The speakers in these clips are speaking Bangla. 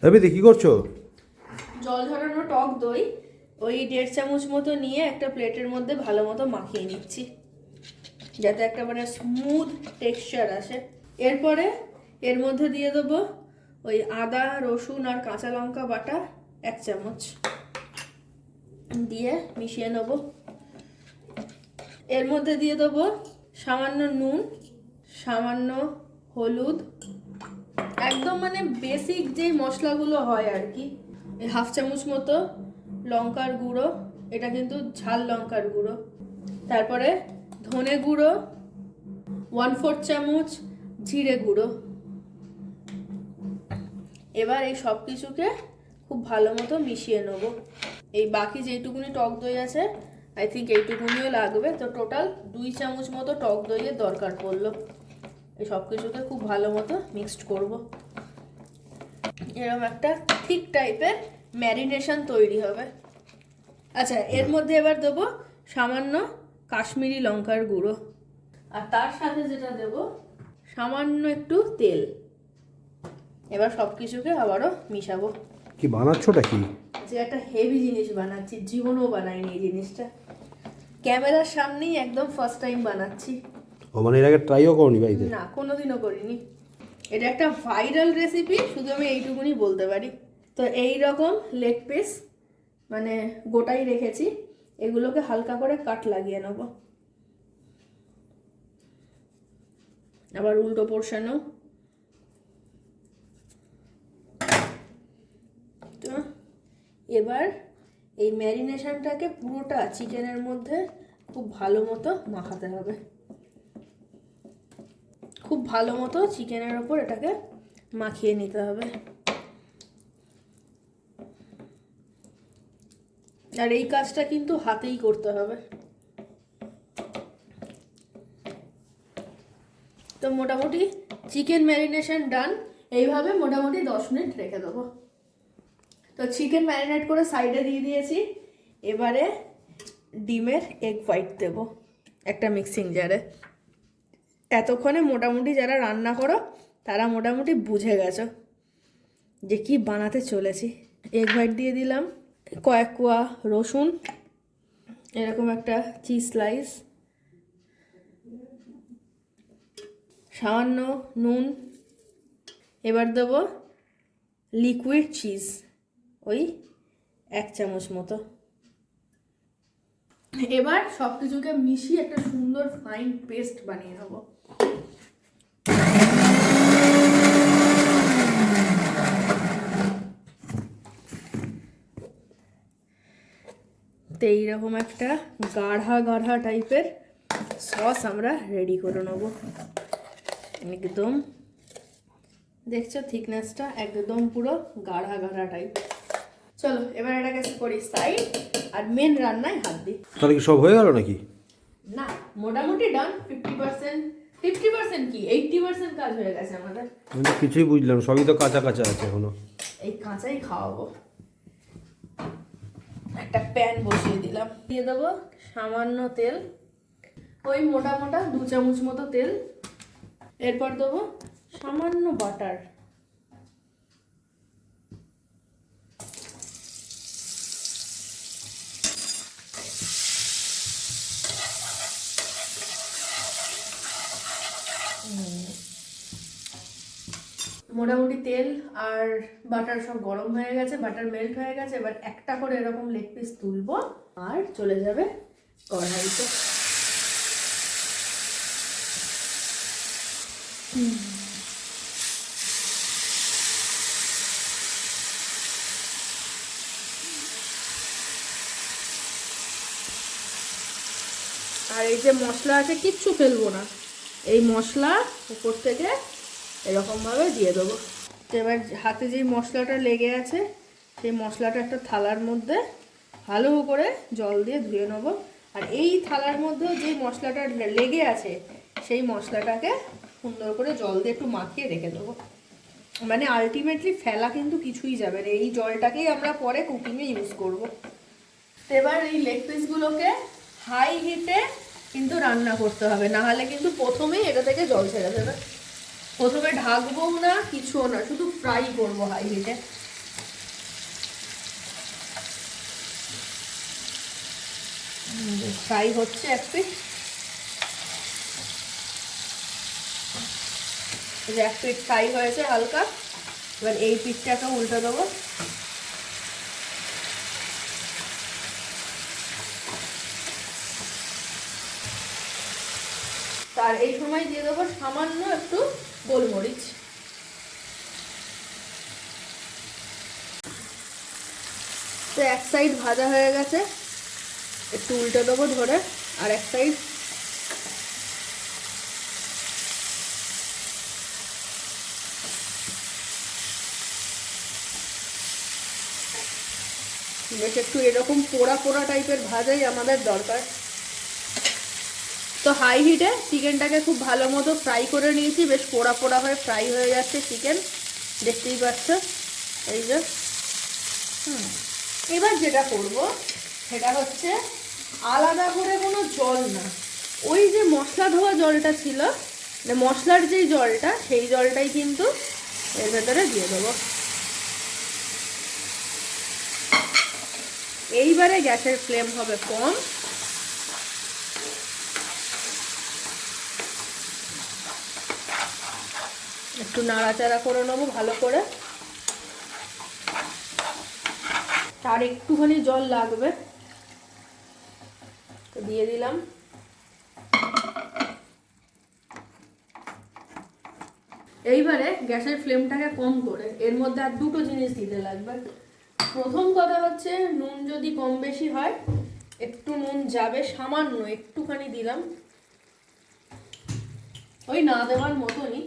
রবি কি করছো? জল ঝরানো টক দই ওই 1.5 চামচ মতো নিয়ে একটা প্লেটের মধ্যে ভালো মতো মাখিয়ে নিচ্ছি, যাতে একটা মানে স্মুথ টেক্সচার আসে। এরপরে এর মধ্যে দিয়ে দেবো ওই আদা রসুন আর কাঁচা লঙ্কা বাটা 1 চামচ দিয়ে মিশিয়ে নেবো। এর মধ্যে দিয়ে দেবো সামান্য নুন, সামান্য হলুদ, একদম মানে বেসিক যেই মশলাগুলো হয় আর কি। এই 1/2 চামচ মতো লঙ্কার গুঁড়ো, এটা কিন্তু ঝাল লঙ্কার গুঁড়ো। তারপরে ধনে গুঁড়ো 1/4 চামচ, জিরে গুঁড়ো। এবার এই সব কিছুকে খুব ভালো মতো মিশিয়ে নেব। এই বাকি যেইটুকুনি টক দই আছে আই থিঙ্ক এইটুকুনিও লাগবে, তো টোটাল 2 চামচ মতো টক দইয়ের দরকার পড়লো। এই সব কিছুকে খুব ভালো মতো মিক্সড করব। এরকম একটা থিক টাইপের ম্যারিনেশন তৈরি হবে। আচ্ছা, এর মধ্যে এবার দেবো সামান্য কাশ্মীরি লঙ্কার গুঁড়ো, আর তার সাথে যেটা দেব সামান্য একটু তেল। এবার সব কিছুকে আবারও মিশাবো। কি বানাচ্ছোটা কি? যে একটা হেভি জিনিস বানাচ্ছি, জীবনেও বানাইনি এই জিনিসটা, ক্যামেরার সামনেই একদম ফার্স্ট টাইম বানাচ্ছি। ও মানে এর আগে ট্রাইও করনি বাড়িতে? না, কোনোদিনও করিনি। এটা একটা ভাইরাল রেসিপি, শুধু আমি এইটুকুনি বলতে পারি। তো এই রকম লেগ পিস মানে গোটাই রেখেছি, এগুলোকে হালকা করে কাট লাগিয়ে নেব। আবার উল্টো পোর্শনও। তো এবার এই ম্যারিনেশনটাকে পুরোটা চিকেনের মধ্যে খুব ভালো মতো মাখাতে হবে। খুব ভালো মতো চিকেনের ওপর এটাকে মাখিয়ে নিতে হবে। আর এই কাজটা কিন্তু হাতেই করতে হবে। তো মোটামুটি চিকেন ম্যারিনেশন ডান। এইভাবে মোটামুটি 10 মিনিট রেখে দেবো। তো চিকেন ম্যারিনেট করে সাইডে দিয়ে দিয়েছি। এবারে ডিমের এগ হোয়াইট দেবো একটা মিক্সিং জারে। এতক্ষণে মোটামুটি যারা রান্না করো তারা মোটামুটি বুঝে গেছো যে কি বানাতে চলেছি। এগ হোয়াইট দিয়ে দিলাম, কয়েক কোয়া রসুন, এরকম একটা চিজ স্লাইস, সামান্য নুন। এবার দেবো লিকুইড চিজ ওই 1 চামচ মতো। এবার সব কিছুকে মিশিয়ে একটা সুন্দর ফাইন পেস্ট বানিয়ে নেবো। তো এইরকম একটা গাঢ়া গাঢ়া টাইপের সস আমরা রেডি করে নেব। একদম দেখছো থিকনেসটা একদম পুরো গাঢ়া গাঢ়া টাইপ। চলো এবার এটাকে করি সাইড, আর মেন রান্নায় হাত দিই। তাহলে কি সব হয়ে গেল নাকি? না, মোটামুটি ডান। 50% কি 80% কাজ হয়ে গেছে আমাদের। আমি তো কিছুই বুঝলাম, সবই তো কাঁচা কাঁচা আছে এখনো। এই কাঁচাই খাওয়াবো। একটা প্যান বসিয়ে দিলাম, দিয়ে দেবো সামান্য তেল, ওই মোটা মোটা 2 চামচ মতো তেল। এরপর দেবো সামান্য বাটার, মোটামুটি তেল আর বাটার সব গরম হয়ে গেছে, বাটার মেল্ট হয়ে গেছে। এবার একটা করে এরকম লেগ পিস তুলবো আর চলে যাবে কড়াইতে। আর এই যে মশলা আছে কিচ্ছু ফেলবো না, এই মশলা উপর থেকে এরকমভাবে দিয়ে দেবো। তো এবার হাতে যেই মশলাটা লেগে আছে সেই মশলাটা একটা থালার মধ্যে ভালো করে জল দিয়ে ধুয়ে নেবো। আর এই থালার মধ্যেও যে মশলাটা লেগে আছে সেই মশলাটাকে সুন্দর করে জল দিয়ে একটু মাখিয়ে রেখে দেবো। মানে আলটিমেটলি ফেলা কিন্তু কিছুই যাবে না, এই জলটাকেই আমরা পরে কুকিংয়ে ইউজ করব। এবার এই লেগ পিসগুলোকে হাই হিটে কিন্তু রান্না করতে হবে, না হলে কিন্তু প্রথমেই এটা থেকে জল ছেড়ে দেবে। প্রথমে ঢাকবো না, কিছুও না, শুধু ফ্রাই করবো হাই হিটে। ফ্রাই হচ্ছে এক পিঠ, এক পিঠ ফ্রাই হয়েছে হালকা। এবার এই পিঠটাকে উল্টে দেবো। তার এই সময় দিয়ে দেবো সামান্য একটু গোলমরিচ। তো এক সাইড ভাজা হয়ে গেছে, একটু উল্টে দেবো ধরে আর এক সাইড। বেশ একটু এরকম পোড়া পোড়া টাইপের ভাজাই আমাদের দরকার। তো হাই হিটে চিকেনটাকে খুব ভালো মতো ফ্রাই করে নিয়েছি, বেশ পোড়া পোড়া হয়ে ফ্রাই হয়ে যাচ্ছে চিকেন, দেখতেই পাচ্ছ এই যে। এবার যেটা করব সেটা হচ্ছে আলাদা করে কোনো জল না, ওই যে মশলা ধোয়া জলটা ছিল, মশলার যেই জলটা, সেই জলটাই কিন্তু এর ভেতরে দিয়ে দেবো। এইবারে গ্যাসের ফ্লেম হবে কম, একটু নাড়াচাড়া করে নেবো ভালো করে। তার একটুখানি জল লাগবে, তো দিয়ে দিলাম। এইবারে গ্যাসের ফ্লেমটাকে কম করে এর মধ্যে আর দুটো জিনিস দিতে লাগবে। প্রথম কথা হচ্ছে নুন যদি কম বেশি হয়, একটু নুন যাবে, সামান্য একটুখানি দিলাম, ওই না দেওয়ার মতনই।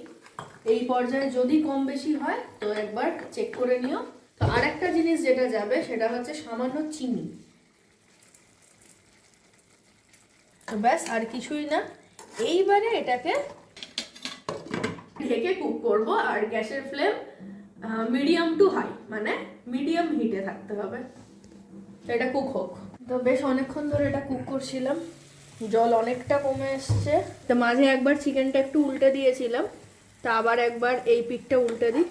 এই পর্যায়ে যদি কম বেশি হয় তো একবার চেক করে নিও। তো আর একটা জিনিস যেটা যাবে সেটা হচ্ছে সামান্য চিনি। তো ব্যাস, আর কিছুই না। এইবারে এটাকে ঢেকে কুক করব, আর গ্যাসের ফ্লেম মিডিয়াম টু হাই, মানে মিডিয়াম হিটে থাকতে হবে। তো এটা কুক হোক। তো বেশ অনেকক্ষণ ধরে এটা কুক করছিলাম, জল অনেকটা কমে এসছে। তো মাঝে একবার চিকেনটা একটু উল্টে দিয়েছিলাম, তা আবার একবার এই পিঠটা উল্টে দিই,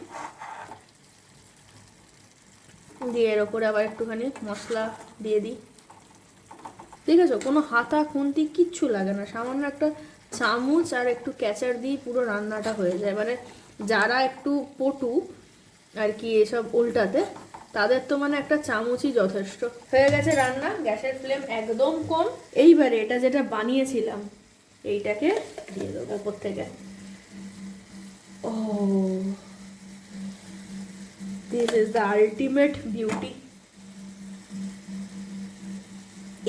দিয়ে এর ওপরে আবার একটুখানি মশলা দিয়ে দিই। ঠিক আছে, কোনো হাতা খুন্তি কিচ্ছু লাগে না, সামান্য একটা চামচ আর একটু ক্যাচার দিয়ে পুরো রান্নাটা হয়ে যায়। মানে যারা একটু পটু আর কি এসব উল্টাতে, তাদের তো মানে একটা চামচই যথেষ্ট। হয়ে গেছে রান্না, গ্যাসের ফ্লেম একদম কম। এইবারে এটা যেটা বানিয়েছিলাম এইটাকে দিয়ে দেবো ওপর থেকে। Oh, this is the ultimate beauty.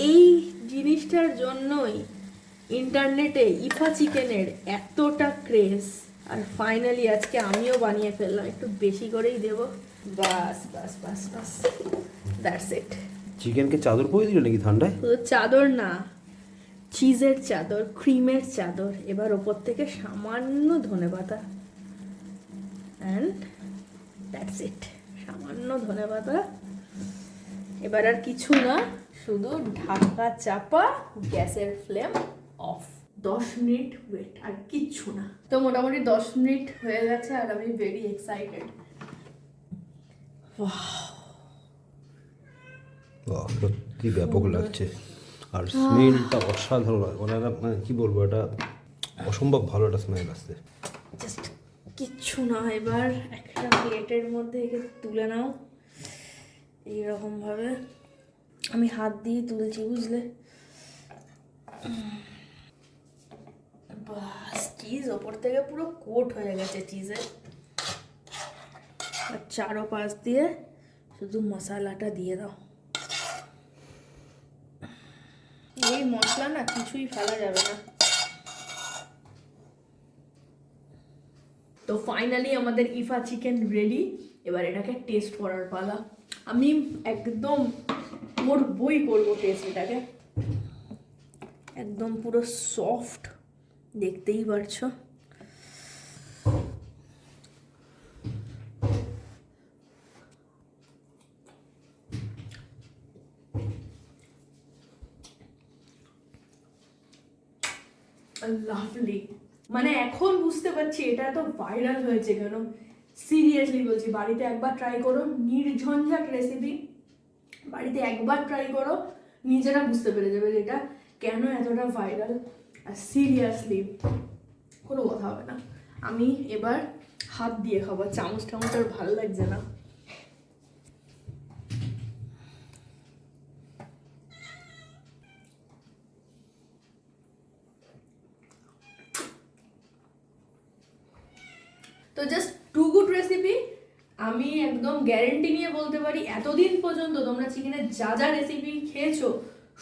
এই জিনিসটার জন্যই ইন্টারনেটে ইফা চিকেনের এতটা ক্রেজ। আর ফাইনালি আজকে আমিও বানিয়ে ফেললাম, একটু বেশি করেই দেবো। বাস বাস বাস বাস, দ্যাটস ইট। চিকেনকে চাদর পরে দিল নাকি ঠান্ডায়? শুধু চাদর না, চিজের চাদর, ক্রিমের চাদর, এবার ওপর থেকে সামান্য ধনেপাতা, অ্যান্ড দ্যাটস ইট। সামান্য ধনেপাতা। এবার আর কিছু না, শুধু ঢাকা চাপা, গ্যাসের ফ্লেম অফ, 10 মিনিট ওয়েট, আর কিচ্ছু না। তো মোটামুটি 10 মিনিট হয়ে গেছে আর আমি ভেরি এক্সাইটেড। সত্যি ব্যাপক লাগছে, আর স্মেলটা অসাধারণ। মানে কি বলবো, এটা অসম্ভব ভালো একটা স্মেল আসছে। জাস্ট কিচ্ছু না, এবার একটা প্লেটের মধ্যে একে তুলে নাও এইরকম ভাবে। আমি হাত দিয়ে তুলছি, বুঝলে? বাস, চিজ ওপর থেকে পুরো কোট হয়ে গেছে চিজে, আর চারোপাশ দিয়ে শুধু মশলাটা দিয়ে দাও। এই মশলা না কিছুই ফেলা যাবে না। তো ফাইনালি আমাদের ইফা চিকেন রেডি। এবার এটাকে টেস্ট করার পালা। আমি একদম করবো টেস্ট এটাকে। একদম পুরো সফট, দেখতেই পারছো। লাভলি। মানে এখন বুঝতে পারছি এটা এত ভাইরাল হয়েছে কেন। সিরিয়াসলি বলছি, বাড়িতে একবার ট্রাই করো, নির্ঝঞ্ঝাট রেসিপি, বাড়িতে একবার ট্রাই করো, নিজেরা বুঝতে পেরে যাবে যে এটা কেন এতটা ভাইরাল। আর সিরিয়াসলি কোনো কথা হবে না, আমি এবার হাত দিয়ে খাবো, চামচ টামচ আর ভালো লাগছে না। তো জাস্ট টু গুড রেসিপি। আমি একদম গ্যারেন্টি নিয়ে বলতে পারি এতদিন পর্যন্ত তোমরা চিকেনের যা যা রেসিপি খেয়েছো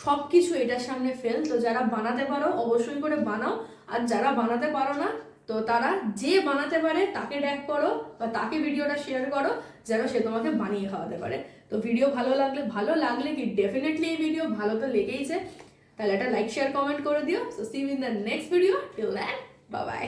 সব কিছু এটার সামনে ফেল। তো যারা বানাতে পারো অবশ্যই করে বানাও, আর যারা বানাতে পারো না তো তারা যে বানাতে পারে তাকে ট্যাগ করো বা তাকে ভিডিওটা শেয়ার করো যেন সে তোমাকে বানিয়ে খাওয়াতে পারে। তো ভিডিও ভালো লাগলে কি ডেফিনেটলি এই ভিডিও ভালো তো লেগেইছে, তাহলে একটা লাইক শেয়ার কমেন্ট করে দিও। So see you in the next video, till then bye by.